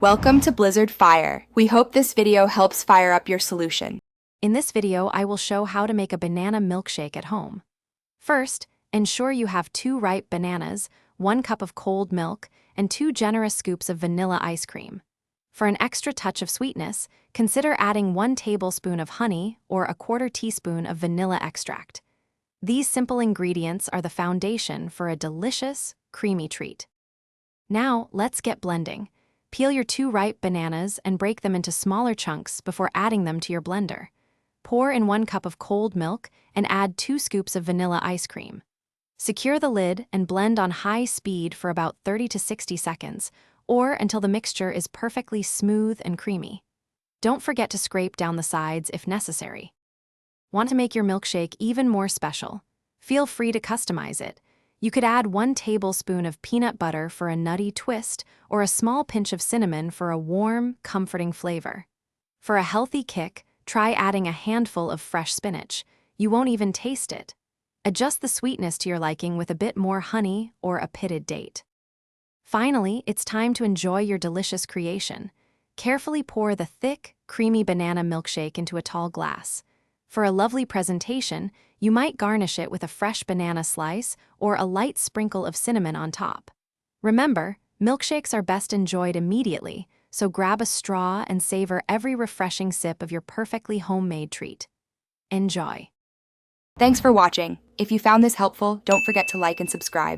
Welcome to Blizzard Fire. We hope this video helps fire up your solution. In this video, I will show how to make a banana milkshake at home. First, ensure you have 2 ripe bananas, 1 cup of cold milk, and 2 generous scoops of vanilla ice cream. For an extra touch of sweetness, consider adding 1 tablespoon of honey or a 1/4 teaspoon of vanilla extract. These simple ingredients are the foundation for a delicious, creamy treat. Now, let's get blending. Peel your 2 ripe bananas and break them into smaller chunks before adding them to your blender. Pour in 1 cup of cold milk and add 2 scoops of vanilla ice cream. Secure the lid and blend on high speed for about 30 to 60 seconds, or until the mixture is perfectly smooth and creamy. Don't forget to scrape down the sides if necessary. Want to make your milkshake even more special? Feel free to customize it. You could add 1 tablespoon of peanut butter for a nutty twist or a small pinch of cinnamon for a warm, comforting flavor. For a healthy kick, try adding a handful of fresh spinach. You won't even taste it. Adjust the sweetness to your liking with a bit more honey or a pitted date. Finally, it's time to enjoy your delicious creation. Carefully pour the thick, creamy banana milkshake into a tall glass. For a lovely presentation, you might garnish it with a fresh banana slice or a light sprinkle of cinnamon on top. Remember, milkshakes are best enjoyed immediately, so grab a straw and savor every refreshing sip of your perfectly homemade treat. Enjoy. Thanks for watching. If you found this helpful, don't forget to like and subscribe.